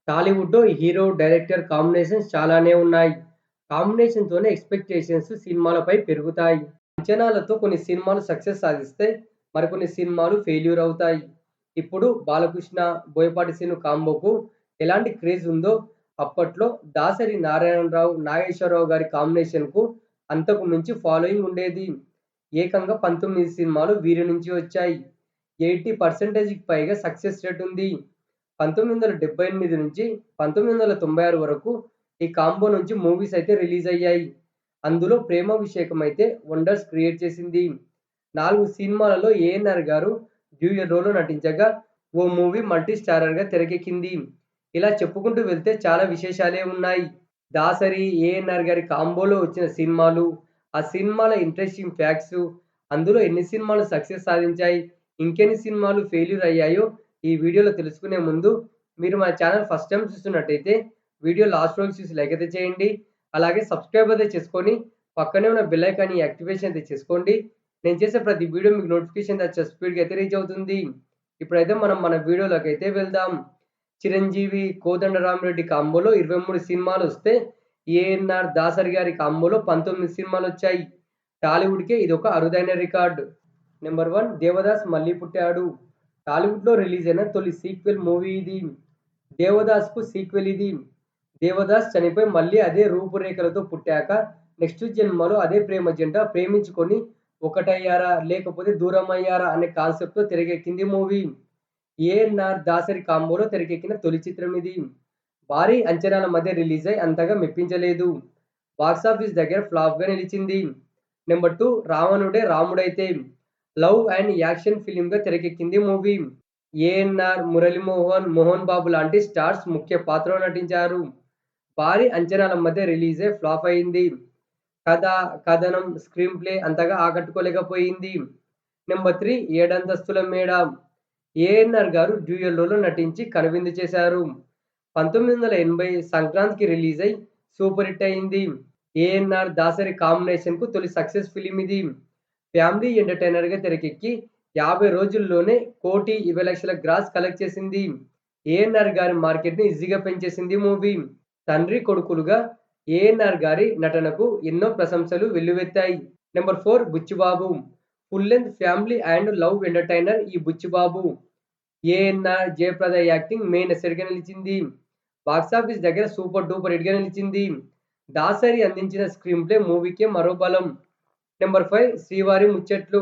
టాలీవుడ్‌లో hero, director combinations చాలానే ఉన్నాయి. కాంబినేషన్‌తోనే ఎక్స్‌పెక్టేషన్స్ సినిమాలపై పెరుగుతాయి. అంచనాలతో కొన్ని సినిమాలు సక్సెస్ సాధిస్తే, మరికొన్ని సినిమాలు ఫెయిల్యూర్ అవుతాయి. ఇప్పుడు బాలకృష్ణ, బోయపాటి సీను కాంబోకు ఎలాంటి క్రేజ్ ఉందో, అప్పట్లో దాసరి నారాయణరావు, నాగేశ్వరరావు గారి కాంబినేషన్‌కు అంతకు మించి ఫాలోయింగ్ ఉండేది. ఏకంగా 19 సినిమాలు వీరి నుంచి వచ్చాయి. 80%కి పైగా సక్సెస్ రేట్ ఉంది. 1978 నుంచి 1996 వరకు ఈ కాంబో నుంచి మూవీస్ అయితే రిలీజ్ అయ్యాయి. అందులో 'ప్రేమాభిషేకం' అయితే వండర్స్ క్రియేట్ చేసింది. 4 సినిమాలలో ఏఎన్నార్ గారు డ్యూయల్ రోల్‌లో నటించగా, ఓ మూవీ మల్టీ స్టారర్‌గా తెరకెక్కింది. ఇలా చెప్పుకుంటూ వెళ్తే చాలా విశేషాలే ఉన్నాయి. దాసరి, ఏఎన్నార్ గారి కాంబోలో వచ్చిన సినిమాలు, ఆ సినిమాల ఇంట్రెస్టింగ్ ఫ్యాక్ట్స్, అందులో ఎన్ని సినిమాలు సక్సెస్ సాధించాయి, ఇంకెన్ని సినిమాలు ఫెయిల్యూర్ అయ్యాయో ఈ వీడియోలో తెలుసుకునే ముందు మీరు మన ఛానల్ ఫస్ట్ టైమ్ చూస్తున్నట్టయితే వీడియో లాస్ట్ వరకు చూసి లైక్ అయితే చేయండి. అలాగే సబ్స్క్రైబ్ అయితే చేసుకొని పక్కనే ఉన్న బెల్ ఐకాన్‌ని యాక్టివేషన్ అయితే చేసుకోండి. నేను చేసే ప్రతి వీడియో మీకు నోటిఫికేషన్ వచ్చే స్పీడ్‌గా అయితే రీచ్ అవుతుంది. ఇప్పుడైతే మనం మన వీడియోలోకైతే వెళ్దాం. చిరంజీవి, కోదండరామిరెడ్డి కాంబోలో 23 సినిమాలొస్తే ఏఎన్నార్, దాసరి గారి కాంబోలో 19 సినిమాలొచ్చాయి. టాలీవుడ్‌కే ఇదొక అరుదైన రికార్డ్. నెంబర్ 1 దేవదాస్ మళ్ళీ పుట్టాడు. టాలీవుడ్‌లో రిలీజ్ అయిన తొలి సీక్వెల్ మూవీ ఇది. 'దేవదాస్‌కు' సీక్వెల్ ఇది. దేవదాస్ చనిపోయి మళ్ళీ అదే రూపురేఖలతో పుట్టాక నెక్స్ట్ జన్మలో అదే ప్రేమ జంట ప్రేమించుకొని ఒకటయ్యారా? లేకపోతే దూరమయ్యారా? అనే కాన్సెప్ట్‌తో తెరకెక్కింది మూవీ. ఏఎన్నార్, దాసరి కాంబోలో తెరకెక్కిన తొలి చిత్రం ఇది. భారీ అంచనాల మధ్య రిలీజ్ అయి అంతగా మెప్పించలేదు. బాక్సాఫీస్ దగ్గర ఫ్లాప్‌గా నిలిచింది. నెంబర్ 2 రావణుడే రాముడైతే లవ్ అండ్ యాక్షన్ ఫిల్మ్‌గా తెరకెక్కింది మూవీ. ఏఎన్నార్, మురళీమోహన్, మోహన్ బాబు లాంటి స్టార్స్ ముఖ్య పాత్రలో నటించారు. భారీ అంచనాల మధ్య రిలీజ్ అయి ఫ్లాప్ అయింది. కథ, కథనం, స్క్రీన్ ప్లే అంతగా ఆకట్టుకోలేకపోయింది. నెంబర్ 3 ఏడంతస్తుల మేడ. ఏఎన్నార్ గారు డ్యూయల్ రోల్‌లో నటించి కనువిందు చేశారు. 1980 సంక్రాంతికి రిలీజ్ అయి సూపర్ హిట్ అయింది. ఏఎన్నార్, దాసరి కాంబినేషన్‌కు తొలి సక్సెస్ ఫిల్మ్ ఇది. ఫ్యామిలీ ఎంటర్‌టైనర్‌గా తెరకెక్కి 50 రోజుల్లోనే 1,20,00,000 గ్రాస్ కలెక్ట్ చేసింది. ఏఎన్నార్ గారి మార్కెట్‌ని ఈజీగా పెంచేసింది మూవీ. తండ్రి కొడుకులుగా ఏఎన్నార్ గారి నటనకు ఎన్నో ప్రశంసలు వెల్లువెత్తాయి. Number 4 Buchibabu. Full length family and love entertainer ఈ Buchibabu. ANR, Jayaprada acting main అసెట్‌గా నిలిచింది. బాక్సాఫీస్ దగ్గర సూపర్ డూపర్ హిట్‌గా నిలిచింది. దాసరి అందించిన స్క్రీన్ ప్లే మూవీకే మరో బలం. నెంబర్ 5 శ్రీవారి ముచ్చట్లు.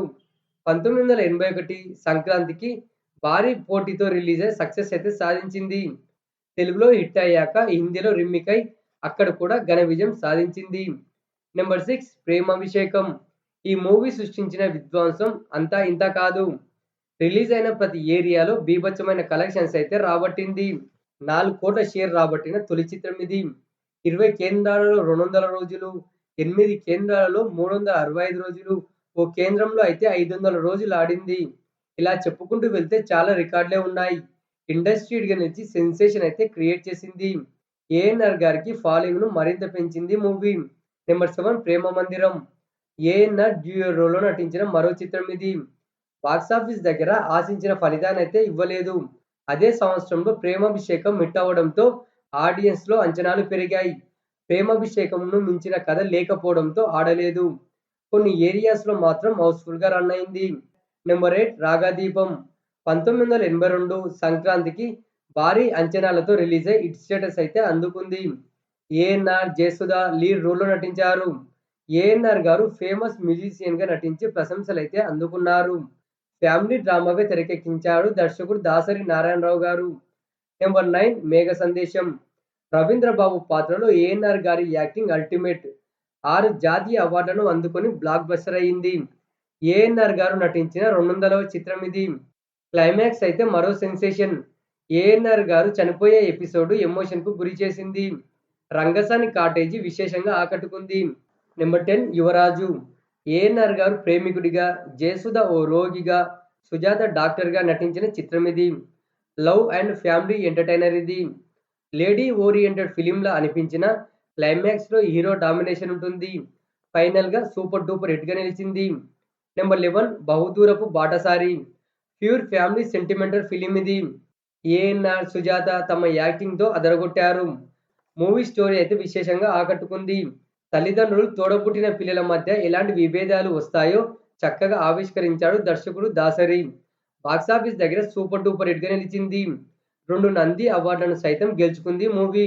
1981 సంక్రాంతికి భారీ పోటీతో రిలీజ్ అయి సక్సెస్ అయితే సాధించింది. తెలుగులో హిట్ అయ్యాక హిందీలో రీమేక్ అయి అక్కడ కూడా ఘన విజయం సాధించింది. నెంబర్ 6 ప్రేమాభిషేకం. ఈ మూవీ సృష్టించిన విధ్వంసం అంతా ఇంతా కాదు. రిలీజ్ అయిన ప్రతి ఏరియాలో బీభత్సమైన కలెక్షన్స్ అయితే రాబట్టింది. 4,00,00,000 షేర్ రాబట్టిన తొలి చిత్రం ఇది. 20 కేంద్రాలలో 200 రోజులు, 8 కేంద్రాలలో 365 రోజులు, ఓ కేంద్రంలో అయితే 500 రోజులు ఆడింది. ఇలా చెప్పుకుంటూ వెళ్తే చాలా రికార్డులే ఉన్నాయి. ఇండస్ట్రీడ్‌గా నిలిచి సెన్సేషన్ అయితే క్రియేట్ చేసింది. ఏఎన్నార్ గారికి ఫాలోయింగ్‌ను మరింత పెంచింది మూవీ. నెంబర్ 7 ప్రేమ మందిరం. ఏఎన్నార్ డ్యూయల్ రోల్‌లో నటించిన మరో చిత్రం ఇది. బాక్సాఫీస్ దగ్గర ఆశించిన ఫలితాన్నయితే ఇవ్వలేదు. అదే సంవత్సరంలో 'ప్రేమాభిషేకం' హిట్ అవ్వడంతో ఆడియన్స్‌లో అంచనాలు పెరిగాయి. 'ప్రేమాభిషేకం'ను మించిన కథ లేకపోవడంతో ఆడలేదు. కొన్ని ఏరియాస్‌లో మాత్రం హౌస్‌ఫుల్‌గా రన్ అయింది. నెంబర్ 8 రాగాదీపం. 1982 సంక్రాంతికి భారీ అంచనాలతో రిలీజ్ అయి హిట్ స్టేటస్ అయితే అందుకుంది. ఏఎన్నార్, జయసుధ లీడ్ రోల్‌లో నటించారు. ఏఎన్నార్ గారు ఫేమస్ మ్యూజిషియన్‌గా నటించి ప్రశంసలైతే అందుకున్నారు. ఫ్యామిలీ డ్రామాగా తెరకెక్కించాడు దర్శకుడు దాసరి నారాయణరావు గారు. నెంబర్ 9 మేఘ సందేశం. రవీంద్ర బాబు పాత్రలో ఏఎన్నార్ గారి యాక్టింగ్ అల్టిమేట్. 6 జాతీయ అవార్డులను అందుకొని బ్లాక్ బస్టర్ అయింది. ఏఎన్నార్ గారు నటించిన 200వ చిత్రం ఇది. క్లైమాక్స్ అయితే మరో సెన్సేషన్. ఏఎన్నార్ గారు చనిపోయే ఎపిసోడ్ ఎమోషన్‌కు గురిచేసింది. రంగసాని కాటేజీ విశేషంగా ఆకట్టుకుంది. నెంబర్ 10 యువరాజు. ఏఎన్నార్ గారు ప్రేమికుడిగా, జయసుధ ఓ రోగిగా, సుజాత డాక్టర్‌గా నటించిన చిత్రమిది. లవ్ అండ్ ఫ్యామిలీ ఎంటర్‌టైనర్ ఇది. లేడీ ఓరియెంటెడ్ ఫిల్మ్‌లా అనిపించినా క్లైమాక్స్‌లో హీరో డామినేషన్ ఉంటుంది. ఫైనల్‌గా సూపర్ డూపర్ హిట్‌గా నిలిచింది. నెంబర్ 11 బహుదూరపు బాటసారి. ప్యూర్ ఫ్యామిలీ సెంటిమెంటల్ ఫిల్మ్ ఇది. ఏఎన్నార్, సుజాత తమ యాక్టింగ్‌తో అదరగొట్టారు. మూవీ స్టోరీ అయితే విశేషంగా ఆకట్టుకుంది. తల్లిదండ్రులు, తోడబుట్టిన పిల్లల మధ్య ఎలాంటి విభేదాలు వస్తాయో చక్కగా ఆవిష్కరించాడు దర్శకుడు దాసరి. బాక్సాఫీస్ దగ్గర సూపర్ డూపర్ హిట్‌గా నిలిచింది. 2 నంది అవార్డులను సైతం గెలుచుకుంది మూవీ.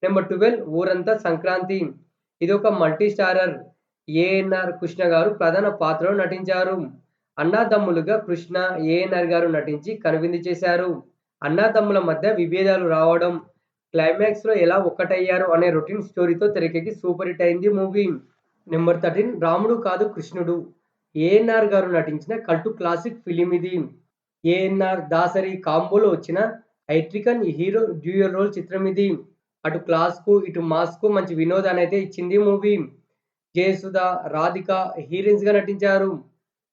నెంబర్ 12 ఊరంతా సంక్రాంతి. ఇదొక మల్టీ స్టారర్. ఏఎన్నార్, కృష్ణ గారు ప్రధాన పాత్రలో నటించారు. అన్నాతమ్ములుగా కృష్ణ, ఏఎన్నార్ గారు నటించి కనువిందు చేశారు. అన్నాతమ్ముల మధ్య విభేదాలు రావడం, క్లైమాక్స్‌లో ఎలా ఒక్కటయ్యారు అనే రొటీన్ స్టోరీతో తెరకెక్కి సూపర్ హిట్ అయింది మూవీ. నెంబర్ 13 రాముడు కాదు కృష్ణుడు. ఏఎన్నార్ గారు నటించిన కల్ట్ క్లాసిక్ ఫిల్మ్ ఇది. ఏఎన్నార్, దాసరి కాంబోలో వచ్చిన హైట్రిక్ హీరో డ్యూయల్ రోల్ చిత్రం ఇది. అటు క్లాస్‌కు, ఇటు మాస్‌కు మంచి వినోదాన్నయితే ఇచ్చింది మూవీ. జయసుధ, రాధిక హీరోయిన్స్‌గా నటించారు.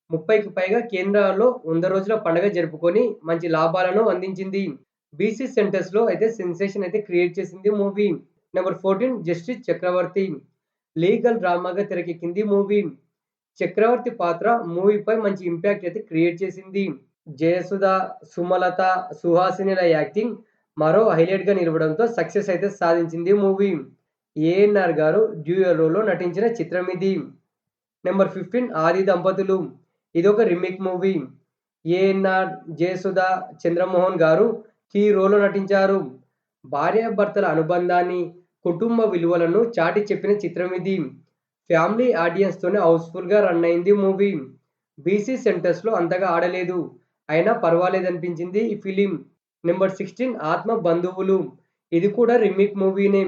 30కి పైగా కేంద్రాల్లో 100 రోజుల పండుగ జరుపుకొని మంచి లాభాలను అందించింది. బీసీ సెంటర్స్‌లో అయితే సెన్సేషన్ అయితే క్రియేట్ చేసింది movie. Number 14 justice Chakravarthy. Legal డ్రామాగా తెరకెక్కింది మూవీ. చక్రవర్తి పాత్ర మూవీపై మంచి ఇంపాక్ట్ అయితే క్రియేట్ చేసింది. జయసుధ, సుమలత, సుహాసినిల యాక్టింగ్ మరో హైలైట్‌గా నిలవడంతో సక్సెస్ అయితే సాధించింది మూవీ. ఏఎన్నార్ గారు డ్యూయల్ రోల్‌లో నటించిన చిత్రం ఇది. నెంబర్ 15 ఆది దంపతులు. ఇదొక remake movie. ANR, Jayasudha, Chandramohan గారు కీ రోల్‌లో నటించారు. భార్యాభర్తల అనుబంధాన్ని, కుటుంబ విలువలను చాటి చెప్పిన చిత్రం ఇది. ఫ్యామిలీ ఆడియన్స్‌తోనే హౌస్‌ఫుల్‌గా రన్ అయింది మూవీ. బీసీ సెంటర్స్‌లో అంతగా ఆడలేదు. అయినా పర్వాలేదనిపించింది ఈ ఫిలిం. నెంబర్ 16 ఆత్మ బంధువులు. ఇది కూడా రీమేక్ మూవీనే.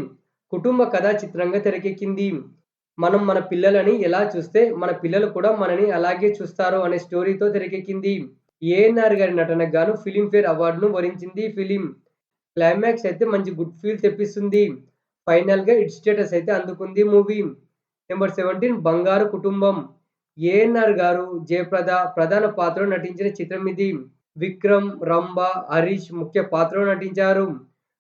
కుటుంబ కథా చిత్రంగా తెరకెక్కింది. మనం మన పిల్లలని ఎలా చూస్తే మన పిల్లలు కూడా మనని అలాగే చూస్తారు అనే స్టోరీతో తెరకెక్కింది. ఏఎన్నార్ గారి నటనకు గాను ఫిల్మ్‌ఫేర్ అవార్డును వరించింది ఈ ఫిలిం. క్లైమాక్స్ అయితే మంచి గుడ్ ఫీల్ తెప్పిస్తుంది. ఫైనల్‌గా హిట్ స్టేటస్ అయితే అందుకుంది మూవీ. నెంబర్ 17 బంగారు కుటుంబం. ఏఎన్నార్ గారు, జయప్రద ప్రధాన పాత్రలో నటించిన చిత్రం ఇది. విక్రమ్, రంభ, హరీష్ ముఖ్య పాత్రలో నటించారు.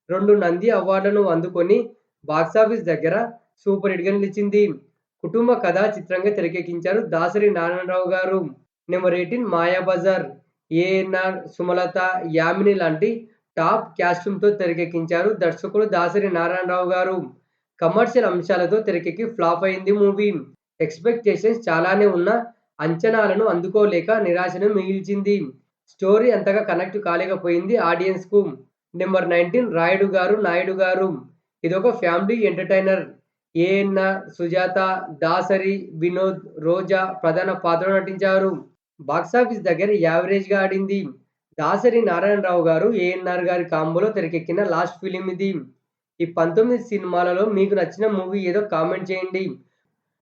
2 నంది అవార్డులను అందుకొని బాక్సాఫీస్ దగ్గర సూపర్ హిట్‌గా నిలిచింది. కుటుంబ కథా చిత్రంగా తెరకెక్కించారు దాసరి నారాయణరావు గారు. నెంబర్ 18 మాయాబజార్. ఏఎన్నార్, సుమలత, యామిని లాంటి టాప్ కాస్ట్యూమ్‌తో తెరకెక్కించారు దర్శకుడు దాసరి నారాయణరావు గారు. కమర్షియల్ అంశాలతో తెరకెక్కి ఫ్లాప్ అయింది మూవీ. ఎక్స్‌పెక్టేషన్స్ చాలానే ఉన్నా అంచనాలను అందుకోలేక నిరాశను మిగిల్చింది. స్టోరీ అంతగా కనెక్ట్ కాలేకపోయింది ఆడియన్స్‌కు. నెంబర్ 19 రాయుడు గారు నాయుడు గారు. ఇదొక family entertainer. ANR, Sujatha, Dasari, Vinod, Roja ప్రధాన పాత్రలో నటించారు. బాక్సాఫీస్ దగ్గర యావరేజ్‌గా ఆడింది. దాసరి నారాయణరావు గారు, ఏఎన్నార్ గారి కాంబోలో తెరకెక్కిన లాస్ట్ ఫిల్మ్ ఇది. ఈ 19 సినిమాలలో మీకు నచ్చిన మూవీ ఏదో కామెంట్ చేయండి.